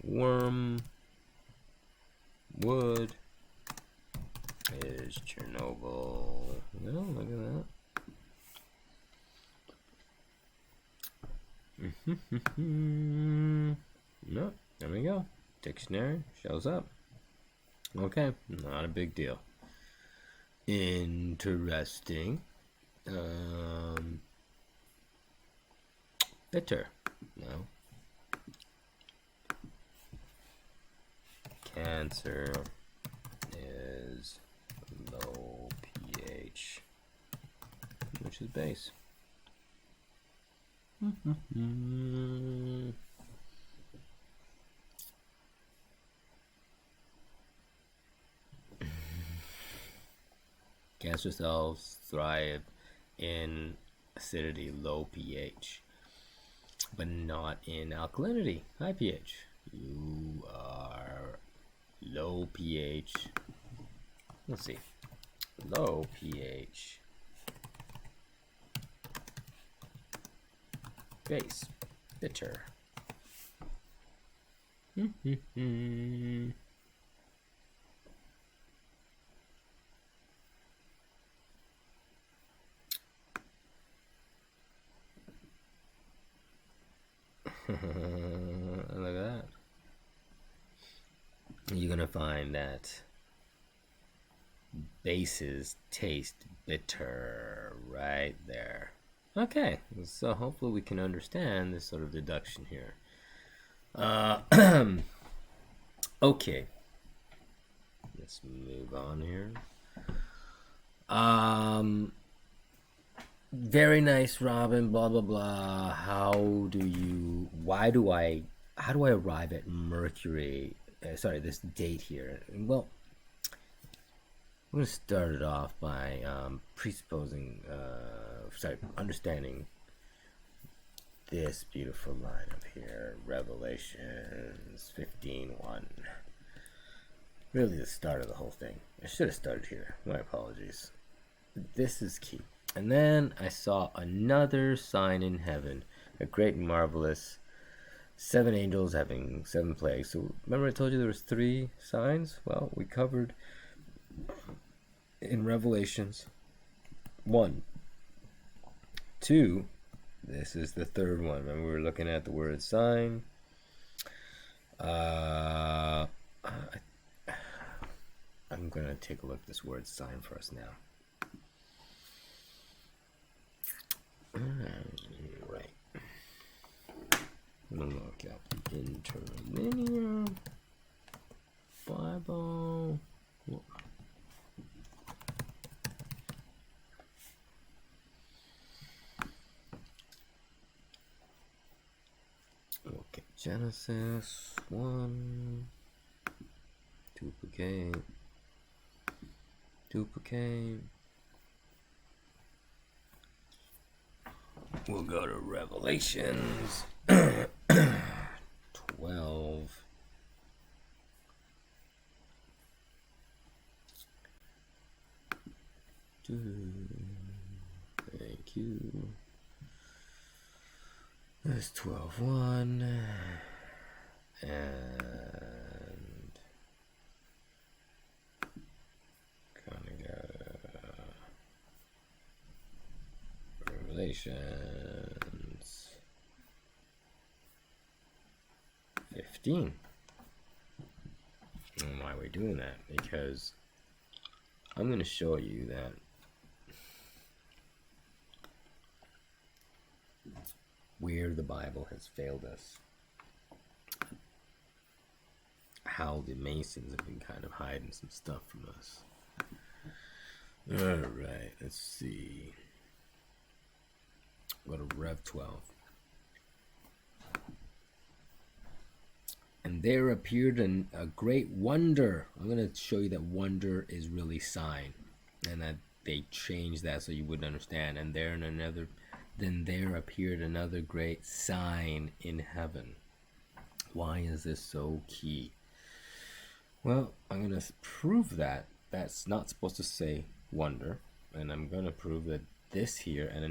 Wormwood is Chernobyl. No, look at that. No, there we go. Dictionary shows up. Okay, not a big deal. Interesting. Bitter. No. Cancer is low pH, which is base. Cancer cells thrive in acidity, low pH, but not in alkalinity, high pH. You are low pH. Let's see. Low pH. Base. Bitter. Look at that. You're gonna find that bases taste bitter right there. Okay, so hopefully we can understand this sort of deduction here. Okay, let's move on here. Very nice, Robin, blah blah blah. How do I arrive at Mercury? Sorry, this date here. Well, I'm going to start it off by understanding this beautiful line up here, Revelations 15:1. Really the start of the whole thing. I should have started here. My apologies. This is key. And then I saw another sign in heaven, a great and marvelous, 7 angels having 7 plagues. So remember I told you there was 3 signs? Well, we covered in Revelations 1, 2. This is the 3rd one. Remember we were looking at the word sign. I'm going to take a look at this word sign for us now. Right. I'm going to look up the interlinear Bible. Okay, Genesis 1. Duplicate. We'll go to Revelations 12. Thank you. There's 12:1. And kind of got Revelations 15. And why are we doing that? Because I'm going to show you that where the Bible has failed us, how the Masons have been kind of hiding some stuff from us. Alright, let's see. Go to Rev 12. And there appeared a great wonder. I'm going to show you that wonder is really sign, and that they changed that so you wouldn't understand. And then there appeared another great sign in heaven. Why is this so key? Well, I'm going to prove that that's not supposed to say wonder, and I'm going to prove that this here and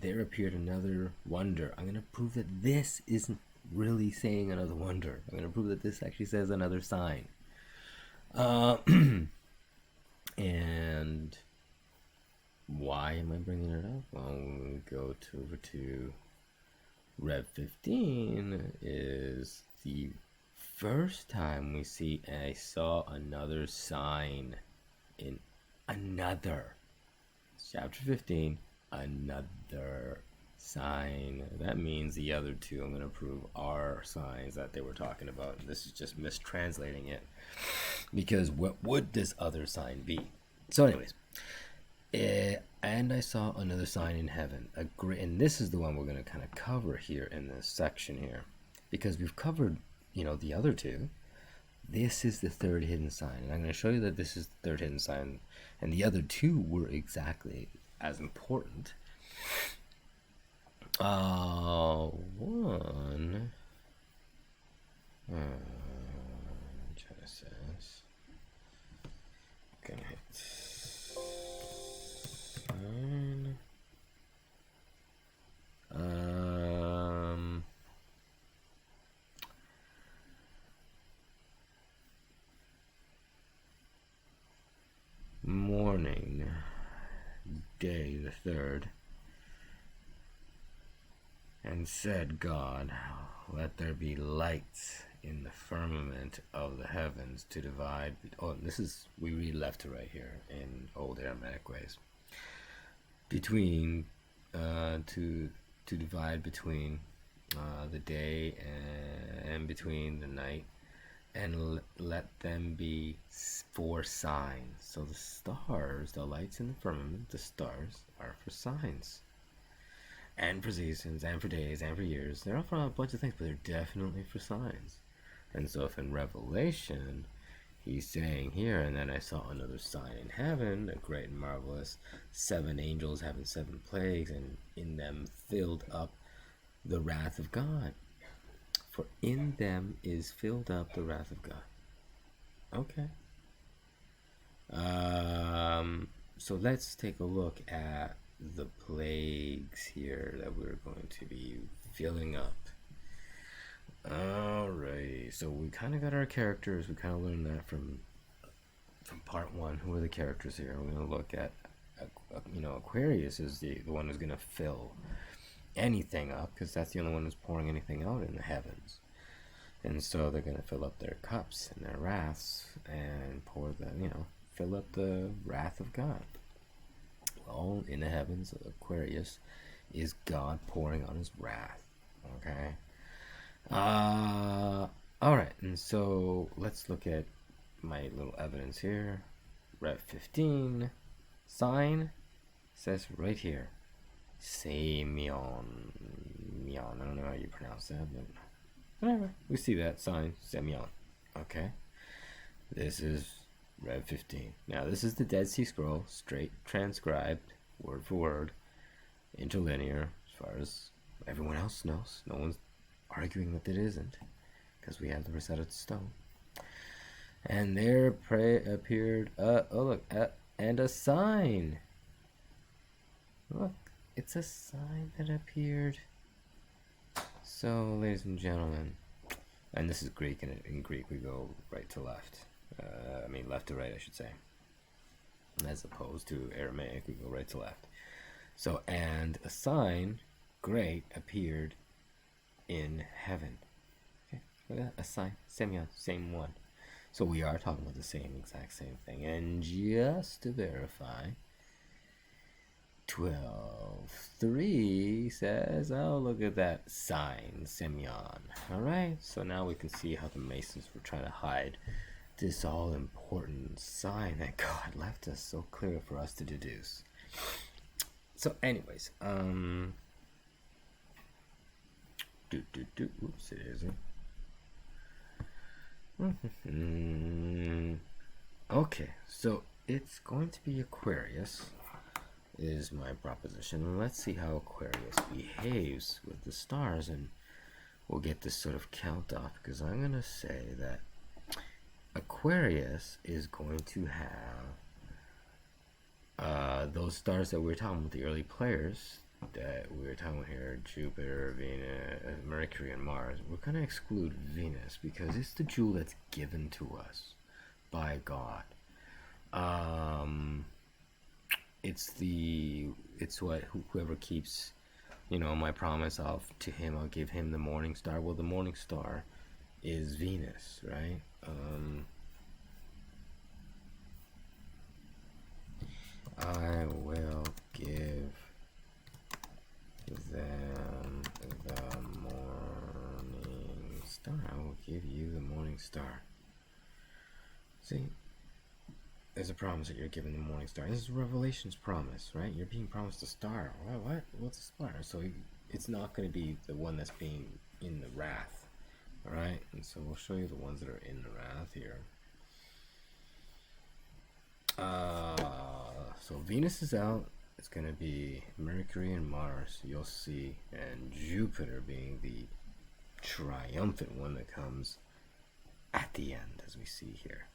there appeared another wonder. I'm going to prove that this isn't really saying another wonder. I'm going to prove that this actually says another sign. And why am I bringing it up? Well, when we go over to Rev 15 is the first time we see I saw another sign in another. Chapter 15, another sign. That means the other two I'm going to prove are signs that they were talking about. This is just mistranslating it. Because what would this other sign be? So anyways, and I saw another sign in heaven. And this is the one we're going to kind of cover here in this section here. Because we've covered, the other two. This is the third hidden sign. And I'm going to show you that this is the third hidden sign. And the other two were exactly as important. One. Genesis. Gonna hit sign. Morning, day the third, and said God, let there be lights in the firmament of the heavens to divide. We read left to right here in old Aramaic ways. Between, to divide between the day and between the night, and let them be for signs. So the stars, the lights in the firmament, the stars are for signs. And for seasons, and for days, and for years. They're all for a bunch of things, but they're definitely for signs. And so if in Revelation, he's saying here, and then I saw another sign in heaven, a great and marvelous, 7 angels having 7 plagues, and in them filled up the wrath of God. For in them is filled up the wrath of God. Okay. So let's take a look at the plagues here that we're going to be filling up. Alright, so we kind of got our characters. We kind of learned that from part 1. Who are the characters here? We're going to look at, Aquarius is the one who's going to fill anything up, because that's the only one who's pouring anything out in the heavens. And so they're going to fill up their cups and their wraths and fill up the wrath of God. Well, in the heavens, Aquarius is God pouring out his wrath. Okay? Alright, and so let's look at my little evidence here. Rev 15, sign, says right here, Semyon. I don't know how you pronounce that, but whatever. We see that sign, Semyon. Okay. This is Rev 15. Now, this is the Dead Sea Scroll, straight transcribed, word for word, interlinear, as far as everyone else knows. No one's arguing that it isn't, because we have the Rosetta Stone. And there appeared, and a sign. Look. It's a sign that appeared. So, ladies and gentlemen, and this is Greek, and in Greek we go right to left. Left to right, I should say. As opposed to Aramaic, we go right to left. So, and a sign, great, appeared in heaven. Okay, look at that, a sign, Semyon, same one. So we are talking about the exact same thing. And just to verify, 12:3 says, oh, look at that sign, Semyon. Alright, so now we can see how the Masons were trying to hide this all-important sign that God left us so clear for us to deduce. So anyways, oops, it isn't. Okay, so it's going to be Aquarius, is my proposition. Let's see how Aquarius behaves with the stars, and we'll get this sort of count off, because I'm going to say that Aquarius is going to have those stars that we were talking about, the early players, that we were talking about here, Jupiter, Venus, Mercury, and Mars, we're going to exclude Venus because it's the jewel that's given to us by God. It's what whoever keeps, my promise of to him, I'll give him the morning star. Well, the morning star is Venus, right? I will give them the morning star. I will give you the morning star. See, there's a promise that you're given the morning star. This is Revelation's promise, right? You're being promised a star. What? What's a star? So it's not going to be the one that's being in the wrath, all right? And so we'll show you the ones that are in the wrath here. So Venus is out. It's going to be Mercury and Mars, you'll see, and Jupiter being the triumphant one that comes at the end, as we see here.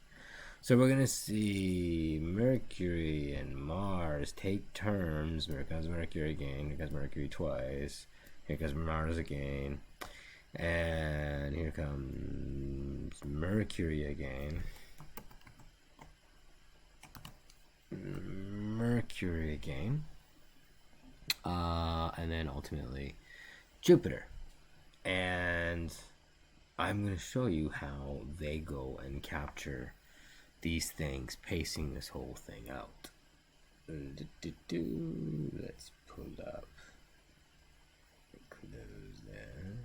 So we're going to see Mercury and Mars take turns. Here comes Mercury again. Here comes Mercury twice. Here comes Mars again. And here comes Mercury again. Mercury again. And then ultimately Jupiter. And I'm going to show you how they go and capture these things, pacing this whole thing out. Let's pull up. Close there.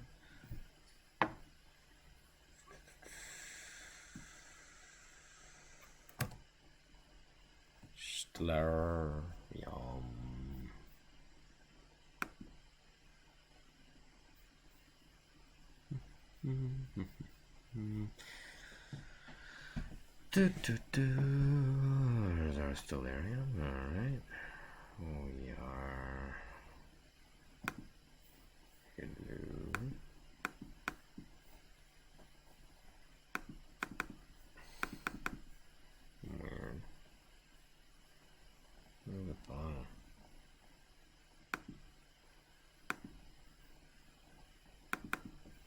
Stellar. Yum. Is our stellarium? Alright. We are. Hello. Weird. Where's the bottom?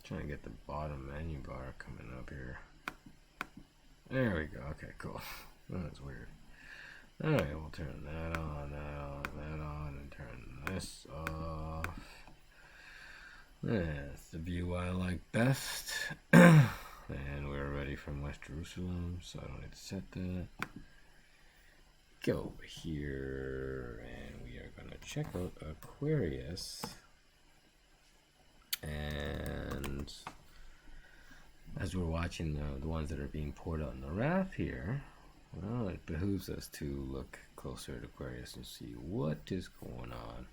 Trying to get the bottom menu bar coming up here. There we go. Okay, cool. That's weird. Alright, we'll turn that on, and turn this off. That's the view I like best. And we're ready from West Jerusalem, so I don't need to set that. Go over here, and we are going to check out Aquarius. And as we're watching the ones that are being poured out in the wrath here, well, it behooves us to look closer at Aquarius and see what is going on.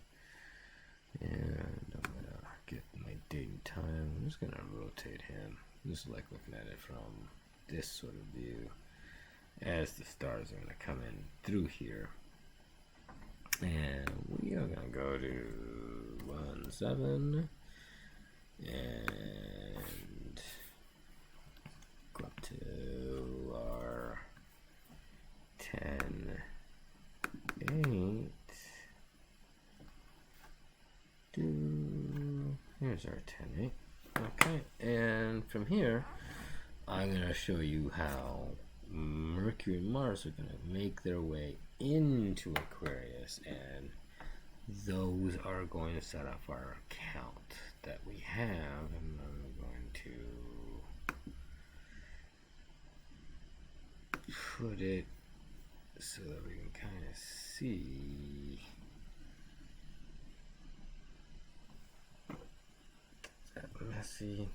And I'm going to get my date and time. I'm just going to rotate him. Just like looking at it from this sort of view as the stars are going to come in through here. And we are going to go to 1-7 and go up to our 10-8. Here's our 10-8. Okay, and from here, I'm going to show you how Mercury and Mars are going to make their way into Aquarius, and those are going to set up our count that we have, and I'm going to put it so that we can kind of see. Is that messy?